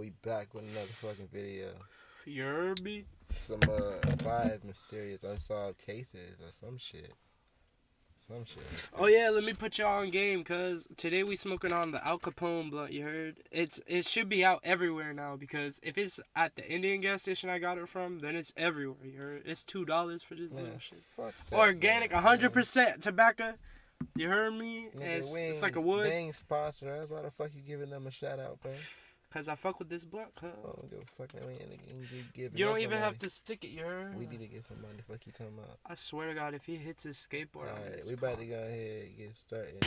we back with another fucking video. You heard me? Some 5 mysterious unsolved cases or some shit. Some shit. Oh yeah, let me put y'all on game, cause today we smoking on the Al Capone blunt. You heard? It should be out everywhere now, because if it's at the Indian gas station I got it from, then it's everywhere. You heard? It's $2 for this little shit. Fuck that, Organic, 100% tobacco. You heard me? Nigga, It's like a wood. They ain't sponsor us. Why the fuck you giving them a shout out, bro? Cause I fuck with this blunt, cuz. I don't give a fuck. We ain't giving You us don't some even money. have to stick it, you heard? We need to get some money. The fuck you talking about? I swear to God, if he hits his skateboard, Alright, we about to go ahead and get started.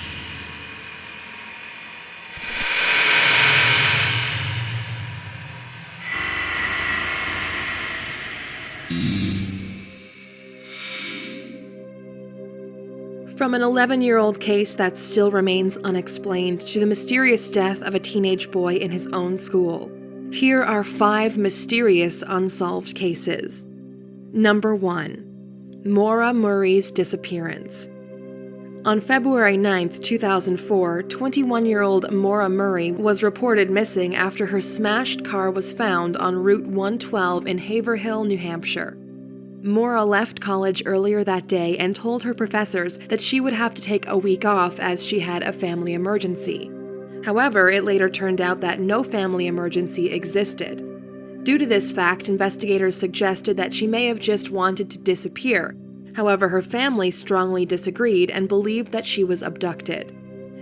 From an 11-year-old case that still remains unexplained to the mysterious death of a teenage boy in his own school, here are 5 mysterious unsolved cases. Number 1. Maura Murray's disappearance. On February 9, 2004, 21-year-old Maura Murray was reported missing after her smashed car was found on Route 112 in Haverhill, New Hampshire. Maura left college earlier that day and told her professors that she would have to take a week off as she had a family emergency. However, it later turned out that no family emergency existed. Due to this fact, investigators suggested that she may have just wanted to disappear. However, her family strongly disagreed and believed that she was abducted.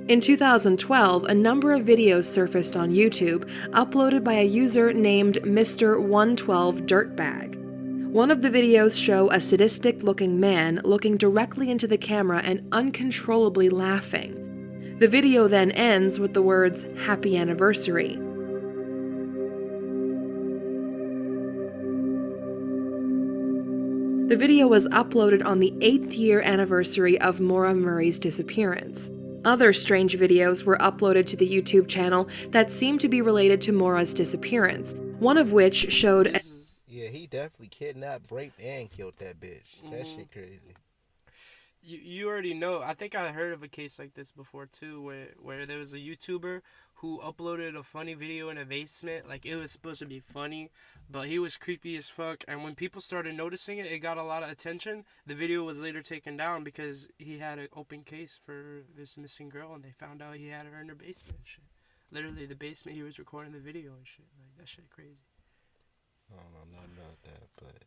In 2012, a number of videos surfaced on YouTube, uploaded by a user named Mr. 112 Dirtbag. One of the videos show a sadistic-looking man looking directly into the camera and uncontrollably laughing. The video then ends with the words, "Happy Anniversary." The video was uploaded on the 8th year anniversary of Maura Murray's disappearance. Other strange videos were uploaded to the YouTube channel that seemed to be related to Maura's disappearance, one of which showed Yeah, he definitely kidnapped, raped, and killed that bitch. That shit crazy. You already know. I think I heard of a case like this before too, where there was a YouTuber who uploaded a funny video in a basement. Like, it was supposed to be funny, but he was creepy as fuck. And when people started noticing it, it got a lot of attention. The video was later taken down because he had an open case for this missing girl, and they found out he had her in her basement and shit. Literally, the basement he was recording the video and shit. Like, that shit crazy. I don't know nothing about that, but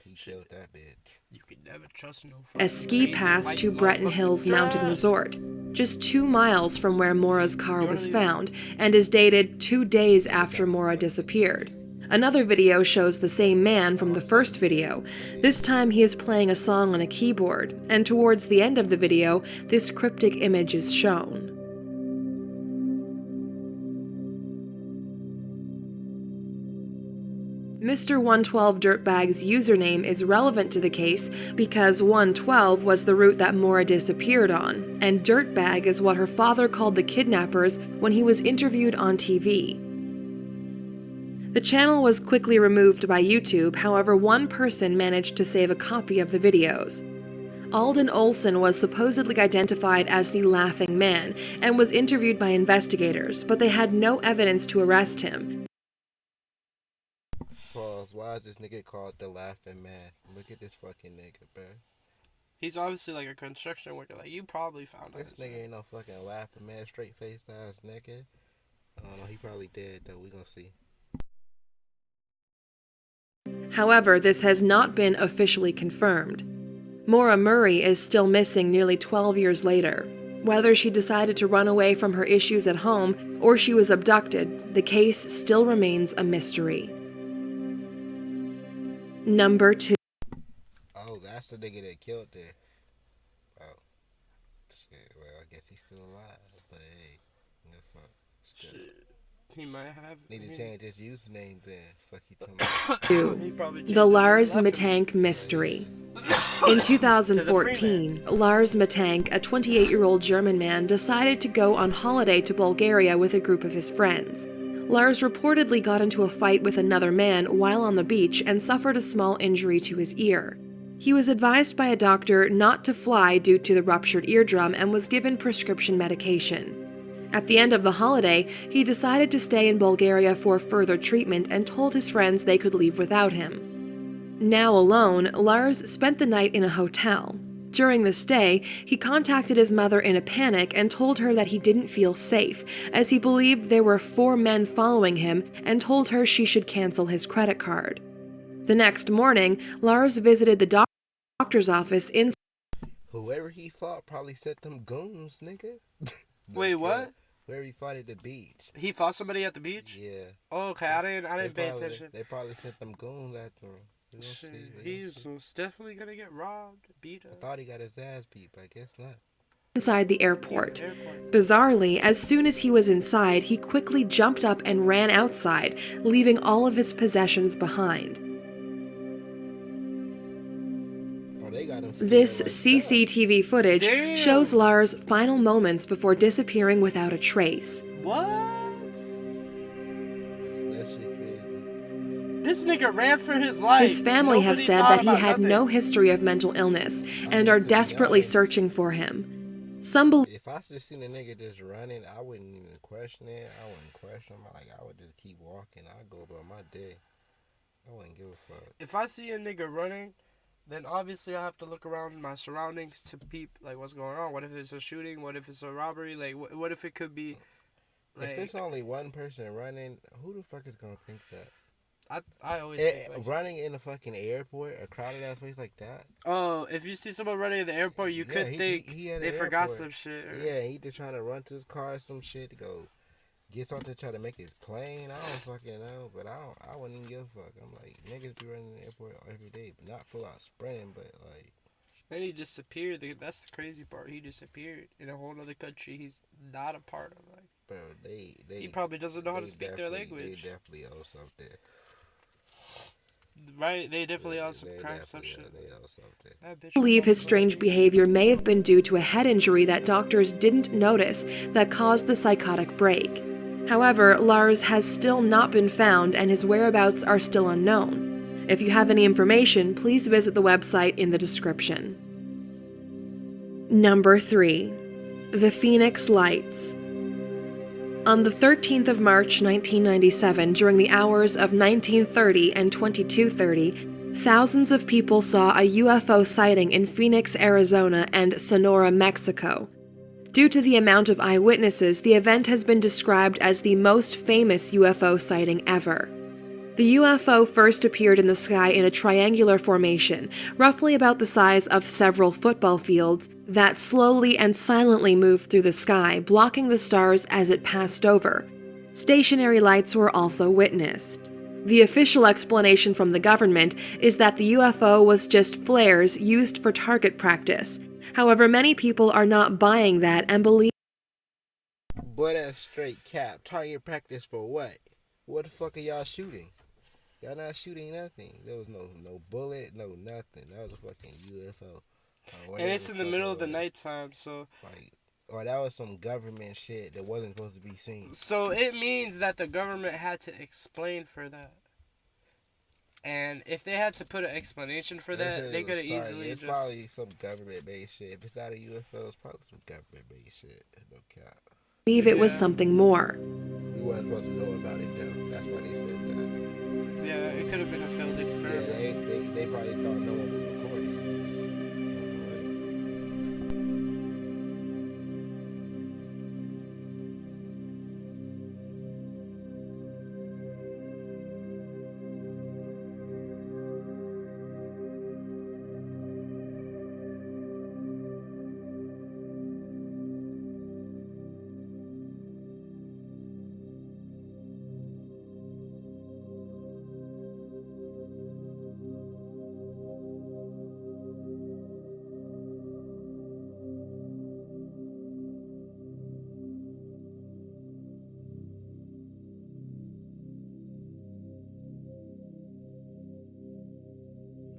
he killed that bitch. You could never trust no a ski pass to Breton Hills Mountain Resort, just 2 miles from where Maura's car was found, and is dated 2 days after Maura disappeared. Another video shows the same man from the first video. This time he is playing a song on a keyboard, and towards the end of the video, this cryptic image is shown. Mr. 112 Dirtbag's username is relevant to the case because 112 was the route that Maura disappeared on, and Dirtbag is what her father called the kidnappers when he was interviewed on TV. The channel was quickly removed by YouTube, however, one person managed to save a copy of the videos. Alden Olson was supposedly identified as the Laughing Man and was interviewed by investigators, but they had no evidence to arrest him. Pause. Why is this nigga called the Laughing Man? Look at this fucking nigga, bro. He's obviously like a construction worker. Like, you probably found out. This nigga ain't no fucking Laughing Man, straight faced ass nigga. I don't know, he probably dead though. We gonna see. However, this has not been officially confirmed. Maura Murray is still missing nearly 12 years later. Whether she decided to run away from her issues at home or she was abducted, the case still remains a mystery. Number 2. Oh, that's the nigga that killed her. Oh. Shit, well, I guess he's still alive, but hey, no fuck. Still. Shit. He might have. Need to change his username then. Fuck you talking about. 2. The Lars Matank Mystery. In 2014, Lars Matank, a 28-year-old German man, decided to go on holiday to Bulgaria with a group of his friends. Lars reportedly got into a fight with another man while on the beach and suffered a small injury to his ear. He was advised by a doctor not to fly due to the ruptured eardrum and was given prescription medication. At the end of the holiday, he decided to stay in Bulgaria for further treatment and told his friends they could leave without him. Now alone, Lars spent the night in a hotel. During the stay, he contacted his mother in a panic and told her that he didn't feel safe, as he believed there were 4 men following him, and told her she should cancel his credit card. The next morning, Lars visited the doctor's office in... Whoever he fought probably sent them goons, nigga. Wait, what? Whoever he fought at the beach. He fought somebody at the beach? Yeah. Oh, okay, I didn't pay attention. They probably sent them goons after him. Shit, he's definitely gonna get robbed, beat up. I thought he got his ass beat, but I guess not. Inside the airport. Bizarrely, as soon as he was inside, he quickly jumped up and ran outside, leaving all of his possessions behind. Oh, they got him This like CCTV footage shows Lars' final moments before disappearing without a trace. What? That shit crazy. This nigga ran for his life. His family have Nobody said thought that he about had nothing. no history of mental illness and are desperately searching for him. Some believe If I just seen a nigga just running, I wouldn't even question it. I wouldn't question him. Like, I would just keep walking. I'd go about my day. I wouldn't give a fuck. If I see a nigga running, then obviously I have to look around my surroundings to peep, like, what's going on. What if it's a shooting? What if it's a robbery? Like, what if it could be, like... If it's only one person running, who the fuck is gonna think that? I always think, like, running in a fucking airport, a crowded ass place like that. oh, if you see someone running in the airport, you could think he at they the forgot airport. some shit. Or... Yeah, he just trying to run to his car or some shit to go get something to try to make his plane. I don't fucking know, but I wouldn't even give a fuck. I'm like, niggas be running in the airport every day, but not full out sprinting, but like. Then he disappeared. That's the crazy part. He disappeared in a whole other country he's not a part of. Like, Bro, he probably doesn't know how to speak their definitely- language. They definitely owe something. Right? They definitely owe some crack some shit. They owe something. That bitch believe his strange behavior may have been due to a head injury that doctors didn't notice that caused the psychotic break. However, Lars has still not been found and his whereabouts are still unknown. If you have any information, please visit the website in the description. Number 3. The Phoenix Lights. On the 13th of March 1997, during the hours of 19:30 and 22:30, thousands of people saw a UFO sighting in Phoenix, Arizona and Sonora, Mexico. Due to the amount of eyewitnesses, the event has been described as the most famous UFO sighting ever. The UFO first appeared in the sky in a triangular formation, roughly about the size of several football fields, that slowly and silently moved through the sky, blocking the stars as it passed over. Stationary lights were also witnessed. The official explanation from the government is that the UFO was just flares used for target practice. However, many people are not buying that and believe... Boy, that's straight cap. Target practice for what? What the fuck are y'all shooting? Y'all not shooting nothing. There was no bullet, no nothing. That was a fucking UFO. And it's in the middle of the nighttime, so... Like, or that was some government shit that wasn't supposed to be seen. So it means that the government had to explain for that. And if they had to put an explanation for that, they could have easily it's just... probably some government-based shit. If it's not a UFO, it's probably some government-based shit. No cap. Believe it was something more. We wasn't supposed to know about it, though. That's why they said that. Yeah, it could have been a failed experiment. Yeah, they probably thought no one was recording.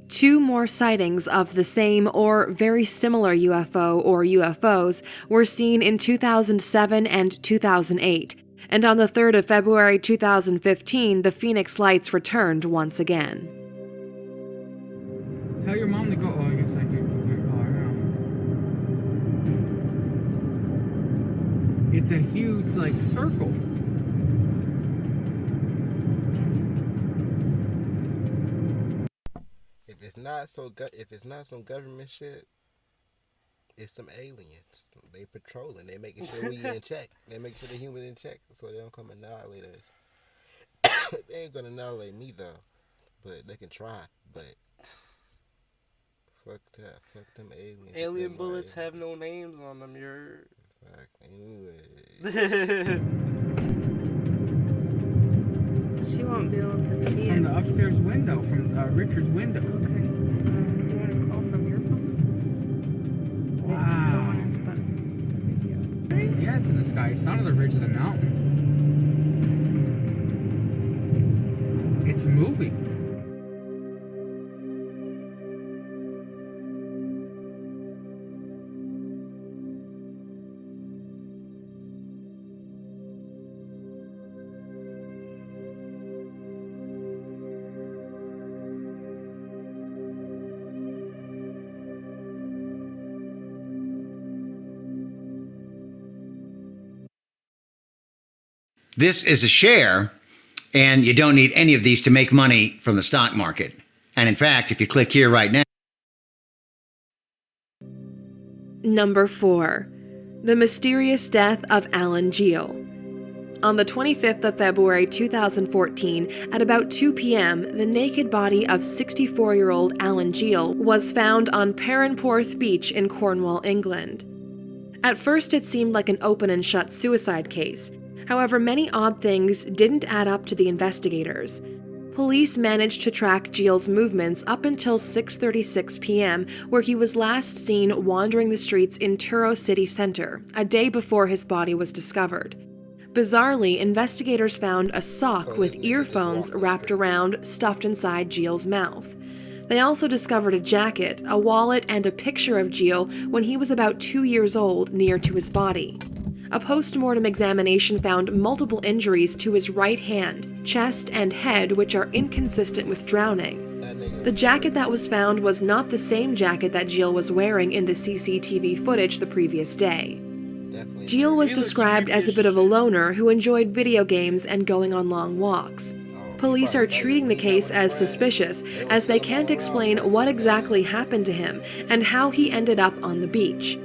Two more sightings of the same or very similar UFO or UFOs were seen in 2007 and 2008, and on the 3rd of February 2015, the Phoenix Lights returned once again. Tell your mom to go. Oh, I guess I can call her now. It's a huge, like, circle. If it's not some government shit, it's some aliens. They patrolling. They making sure we in check. They making sure the human in check, so they don't come annihilate us. They ain't gonna annihilate me though, but they can try. But fuck that. Fuck them aliens. Alien bullets have no names on them. You're. Fuck. Anyway. She won't be able to see From it. the upstairs window, from Richard's window. Okay. You want to call from your phone? Wow. Don't want to stop the video. Yeah, it's in the sky. It's not on the ridge of the mountain. It's moving. This is a share, and you don't need any of these to make money from the stock market. And in fact, if you click here right now. Number 4. The mysterious death of Alan Geel. On the 25th of February 2014, at about 2 p.m., the naked body of 64-year-old Alan Geel was found on Perranporth Beach in Cornwall, England. At first, it seemed like an open and shut suicide case. However, many odd things didn't add up to the investigators. Police managed to track Geel's movements up until 6:36 p.m., where he was last seen wandering the streets in Truro city centre, a day before his body was discovered. Bizarrely, investigators found a sock with earphones wrapped around, stuffed inside Geel's mouth. They also discovered a jacket, a wallet, and a picture of Geel when he was about 2 years old near to his body. A post-mortem examination found multiple injuries to his right hand, chest, and head which are inconsistent with drowning. The jacket that was found was not the same jacket that Geel was wearing in the CCTV footage the previous day. Geel was described as a bit of a loner who enjoyed video games and going on long walks. Police are treating the case as suspicious, as they can't explain what exactly happened to him and how he ended up on the beach.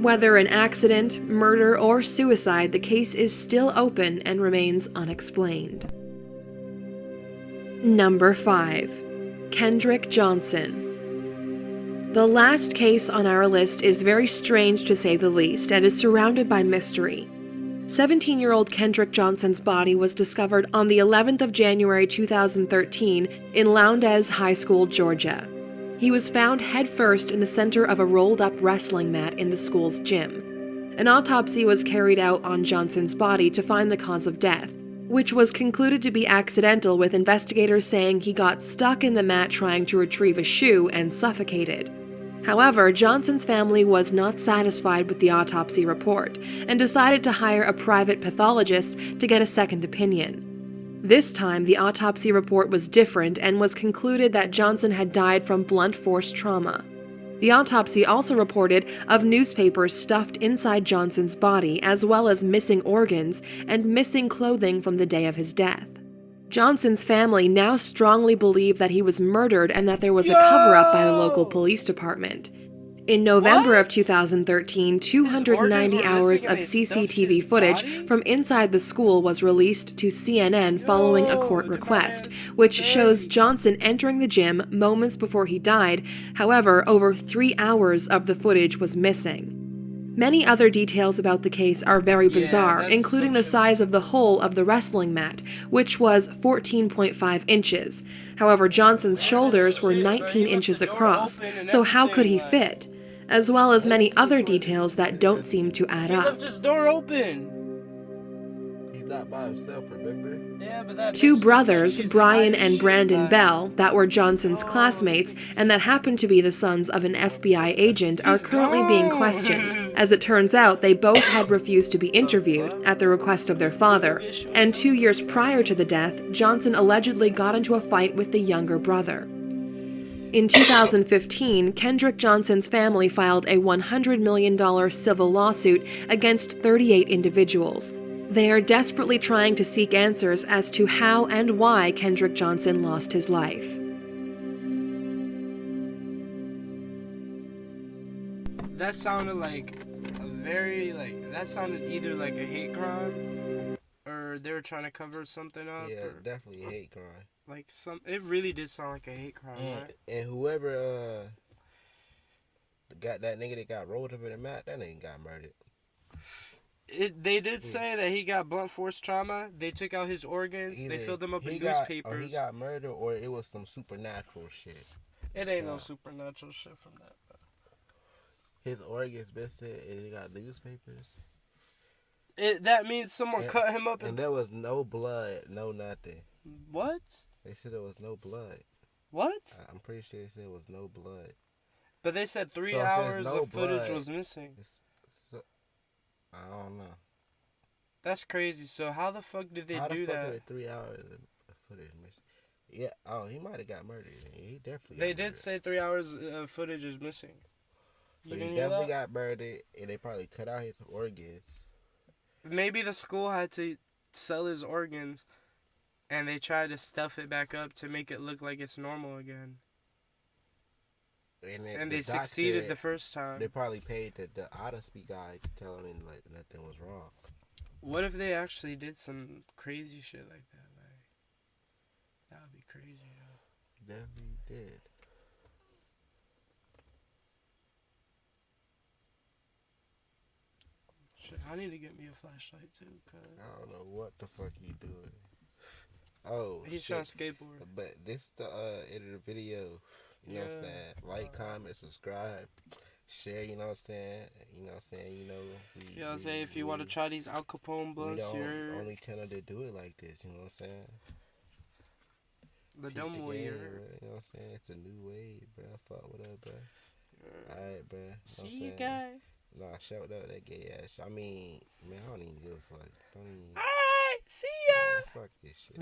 Whether an accident, murder, or suicide, the case is still open and remains unexplained. Number 5. Kendrick Johnson. The last case on our list is very strange to say the least and is surrounded by mystery. 17-year-old Kendrick Johnson's body was discovered on the 11th of January 2013 in Lowndes High School, Georgia. He was found headfirst in the center of a rolled-up wrestling mat in the school's gym. An autopsy was carried out on Johnson's body to find the cause of death, which was concluded to be accidental, with investigators saying he got stuck in the mat trying to retrieve a shoe and suffocated. However, Johnson's family was not satisfied with the autopsy report and decided to hire a private pathologist to get a second opinion. This time, the autopsy report was different and was concluded that Johnson had died from blunt force trauma. The autopsy also reported of newspapers stuffed inside Johnson's body, as well as missing organs and missing clothing from the day of his death. Johnson's family now strongly believe that he was murdered and that there was a cover-up by the local police department. In November of 2013, 290 hours of CCTV footage from inside the school was released to CNN following a court request, which shows Johnson entering the gym moments before he died. However, over 3 hours of the footage was missing. Many other details about the case are very bizarre, including the size of the hole of the wrestling mat, which was 14.5 inches. However, Johnson's shoulders were 19 inches across, so how could he fit? As well as many other details that don't seem to add up. He left his door open. He's not by himself, remember? Yeah, but that Two bitch brothers, thinks she's Brian hiding and shit Brandon back. Bell, that were Johnson's classmates and that happened to be the sons of an FBI agent, are currently being questioned. As it turns out, they both had refused to be interviewed at the request of their father, and 2 years prior to the death, Johnson allegedly got into a fight with the younger brother. In 2015, Kendrick Johnson's family filed a $100 million civil lawsuit against 38 individuals. They are desperately trying to seek answers as to how and why Kendrick Johnson lost his life. That sounded like a very, like, that sounded either like a hate crime or they were trying to cover something up. Yeah, Or, definitely a hate crime. like, it really did sound like a hate crime, right? And whoever got that nigga that got rolled up in the mat, that nigga got murdered. They did say that he got blunt force trauma. They took out his organs. They filled them up in newspapers. Or he got murdered, or it was some supernatural shit. It ain't no supernatural shit from that. His organs missing, and he got newspapers. That means someone cut him up. And there was no blood, no nothing. What? They said there was no blood. What? I'm pretty sure they said there was no blood. But they said 3 So if hours there's no of footage blood, was missing. I don't know. That's crazy. So how the fuck did they How do the fuck that? did 3 hours of footage missing? Yeah. Oh, he might have got murdered. He definitely. They did say 3 hours of footage is missing. So he definitely got murdered, and they probably cut out his organs. Maybe the school had to sell his organs, and they tried to stuff it back up to make it look like it's normal again. And they succeeded the first time. They probably paid the Odyssey guy to tell him like nothing was wrong. What if they actually did some crazy shit like that? Like, that would be crazy. Definitely did. Shit, I need to get me a flashlight too, cause I don't know what the fuck he doing. Oh, he's shit. trying to skateboard. But this the end of the video. You know what I'm saying? Like, comment, subscribe, share. You know what I'm saying? You know what I'm saying? You know what I'm saying? If you want to try these Al Capone blunts, we you're the only channel to do it like this. You know what I'm saying? the dumb way. You know what I'm saying? It's a new wave, bro. Fuck with up, bro. Alright, bro. See you guys. Nah, shout out that gay ass. I mean, man, I don't even give a fuck. Don't even. Alright, see ya. Man, fuck this shit.